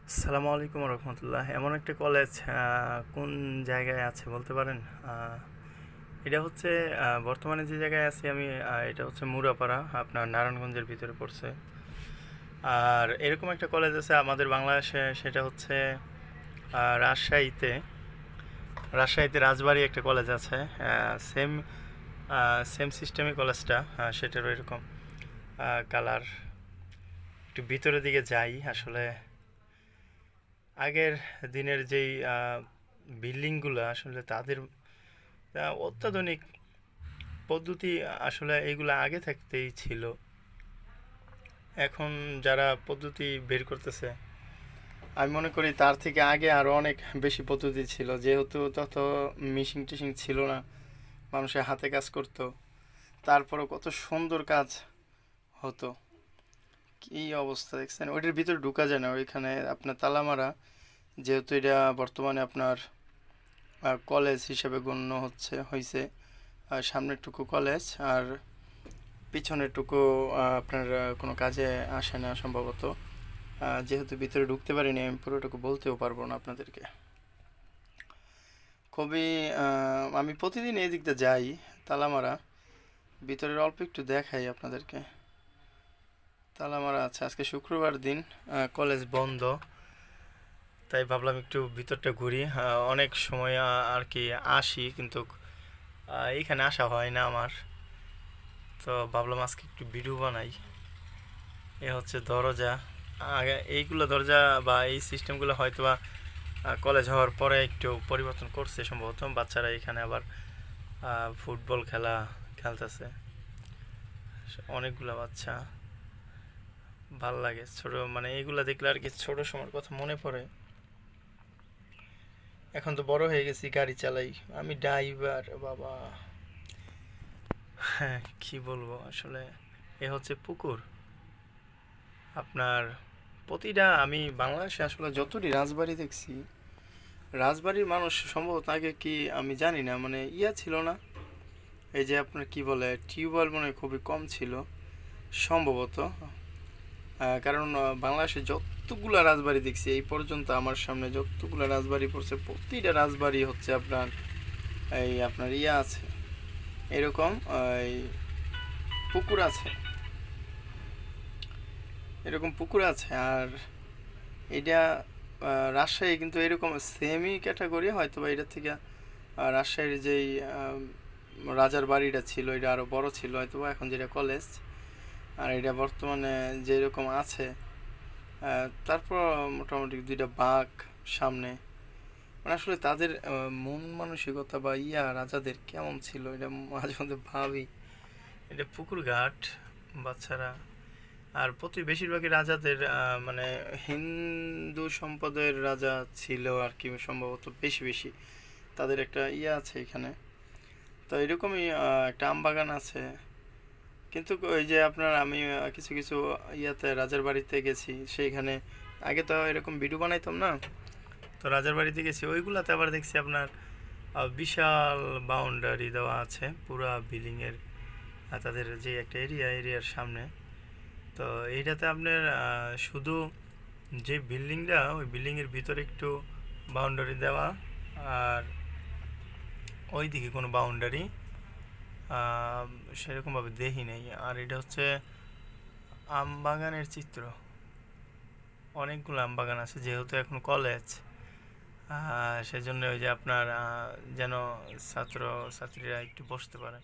আসসালামু আলাইকুম রহমতুল্লাহ। এমন একটা কলেজ কোন জায়গায় আছে বলতে পারেন? এটা হচ্ছে বর্তমানে যে জায়গায় আছি আমি, এটা হচ্ছে মুরাপাড়া, আপনার নারায়ণগঞ্জের ভিতরে পড়ছে। আর এরকম একটা কলেজ আছে আমাদের বাংলাদেশে, সেটা হচ্ছে রাজশাহীতে। রাজশাহীতে রাজবাড়ী একটা কলেজ আছে। সেম সেম সিস্টেমই কলেজটা, সেটারও এরকম কালার। একটু ভিতরের দিকে যাই আসলে। আগের দিনের যেই বিল্ডিংগুলো আসলে তাদের অত্যাধুনিক পদ্ধতি, আসলে এইগুলো আগে থাকতেই ছিল। এখন যারা পদ্ধতি বের করতেছে, আমি মনে করি তার থেকে আগে আরও অনেক বেশি পদ্ধতি ছিল, যেহেতু তত মিশিং টিশিং ছিল না, মানুষের হাতে কাজ করতো, তারপরও কত সুন্দর কাজ হতো। কি অবস্থা দেখছেন, ওইটার ভিতরে ঢুকা যায় না, ওইখানে আপনার তালা মারা। যেহেতু এটা বর্তমানে আপনার কলেজ হিসেবে গণ্য হয়েছে। আর সামনেরটুকু কলেজ, আর পিছনেরটুকু আপনার কোনো কাজে আসে না সম্ভবত। যেহেতু ভিতরে ঢুকতে পারিনি, আমি পুরোটুকু বলতেও পারবো না আপনাদেরকে। খুবই আমি প্রতিদিন এই দিকটা যাই, তালামারা। ভিতরের অল্প একটু দেখাই আপনাদেরকে। তালামারা আছে, আজকে শুক্রবার দিন, কলেজ বন্ধ, তাই ভাবলাম একটু ভিতরটা ঘুরি। অনেক সময় আর কি আসি, কিন্তু এইখানে আসা হয় না আমার। তো ভাবলাম আজকে একটু ভিডিও বানাই। এ হচ্ছে দরজা। আগে এইগুলো দরজা বা এই সিস্টেমগুলো হয়তো বা কলেজ হওয়ার পরে একটু পরিবর্তন করছে সম্ভবত। বাচ্চারা এখানে আবার ফুটবল খেলতেছে, অনেকগুলো বাচ্চা। ভাল লাগে ছোট, মানে এইগুলো দেখলে আর কি ছোট সময়ের কথা মনে পড়ে। এখন তো বড় হয়ে গেছি, গাড়ি চালাই, আমি ড্রাইভার বাবা। হ্যাঁ, কি বলবো আসলে। এ হচ্ছে পুকুর আপনার। প্রতিটা আমি বাংলাদেশে আসলে যতটি রাজবাড়ি দেখছি, রাজবাড়ির মানুষ সম্ভবত আগে কি আমি জানি না, মানে ছিল না, এই যে আপনার কি বলে টিউবওয়েল মনে হয় খুবই কম ছিল সম্ভবত। কারণ বাংলাদেশে যতগুলা রাজবাড়ি দেখছি এই পর্যন্ত, আমার সামনে যতগুলা রাজবাড়ি পড়ছে, প্রতিটা রাজবাড়ি হচ্ছে আপনার এই আপনার আছে এরকম এই পুকুর আছে, এরকম পুকুর আছে। আর এটা রাজশাহী কিন্তু এরকম সেমই ক্যাটাগরি, হয়তো বা এটার থেকে রাজশাহীর যেই রাজার বাড়িটা ছিল এটা আরও বড় ছিল হয়তো বা, এখন যেটা কলেজ। আর এটা বর্তমানে যেরকম আছে, তারপর মোটামুটি দুইটা বাঘ সামনে। মানে আসলে তাদের মন মানসিকতা বা রাজাদের কেমন ছিল, এটা মাঝে মধ্যে ভাবি। এটা পুকুর ঘাট, বাচ্চারা। আর বেশিরভাগই রাজাদের মানে হিন্দু সম্প্রদায়ের রাজা ছিল আর কি, সম্ভবত বেশি বেশি তাদের একটা আছে এখানে। তো এরকমই একটা আম বাগান আছে। কিন্তু ওই যে আপনার আমি কিছু কিছু রাজার বাড়িতে গেছি, সেইখানে আগে তো এরকম ভিডিও বানাইতাম না, তো রাজার বাড়িতে গেছি, ওইগুলাতে আবার দেখছি আপনার বিশাল বাউন্ডারি দেওয়া আছে পুরা বিল্ডিংয়ের, তাদের যে একটা এরিয়ার সামনে। তো এইটাতে আপনার শুধু যে বিল্ডিংটা, ওই বিল্ডিংয়ের ভিতরে একটু বাউন্ডারি দেওয়া, আর ওই দিকে কোনো বাউন্ডারি সেরকমভাবে দেখি নেই। আর এটা হচ্ছে আম বাগানের চিত্র, অনেকগুলো আম বাগান আছে, যেহেতু এখন কলেজ, সেজন্য ওই যে আপনার যেন ছাত্রীরা একটু বসতে পারে।